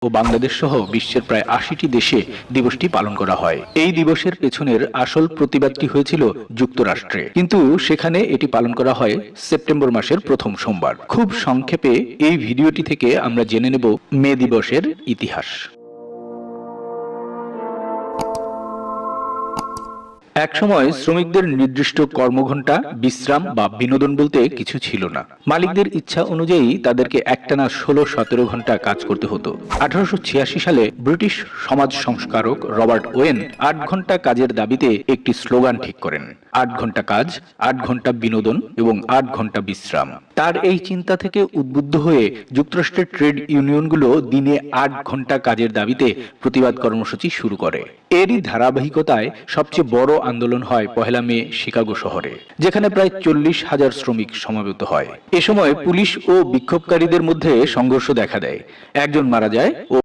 ও বাংলাদেশ সহ বিশ্বের প্রায় ৮০টি দেশে দিবসটি পালন করা হয়। এই দিবসের পেছনের আসল প্রতিবাদটি হয়েছিল যুক্তরাষ্ট্রে, কিন্তু সেখানে এটি পালন করা হয় সেপ্টেম্বর মাসের প্রথম সোমবার। খুব সংক্ষেপে এই ভিডিওটি থেকে আমরা জেনে নেব মে দিবসের ইতিহাস। একসময় শ্রমিকদের নির্দিষ্ট কর্মঘণ্টা, বিশ্রাম বা বিনোদন বলতে কিছু ছিল না। মালিকদের ইচ্ছা অনুযায়ী তাদেরকে একটানা ১৬-১৭ ঘন্টা কাজ করতে হতো। ১৮৮৬ সালে ব্রিটিশ সমাজ সংস্কারক রবার্ট ওয়েন ৮ ঘন্টা কাজের দাবিতে একটি স্লোগান ঠিক করেন: ৮ ঘন্টা কাজ, ৮ ঘন্টা বিনোদন এবং ৮ ঘন্টা বিশ্রাম। তার এই চিন্তা থেকে উদ্বুদ্ধ হয়ে যুক্তরাষ্ট্রের ট্রেড ইউনিয়নগুলো দিনে ৮ ঘন্টা কাজের দাবিতে প্রতিবাদ কর্মসূচি শুরু করে। এরই ধারাবাহিকতায় সবচেয়ে বড় আন্দোলন হয় ১লা মে শিকাগো শহরে, যেখানে প্রায় ৪০,০০০ শ্রমিক সমবেত হয়। এ সময় পুলিশ ও বিক্ষোভকারীদের মধ্যে সংঘর্ষ দেখা দেয়, একজন মারা যায় ও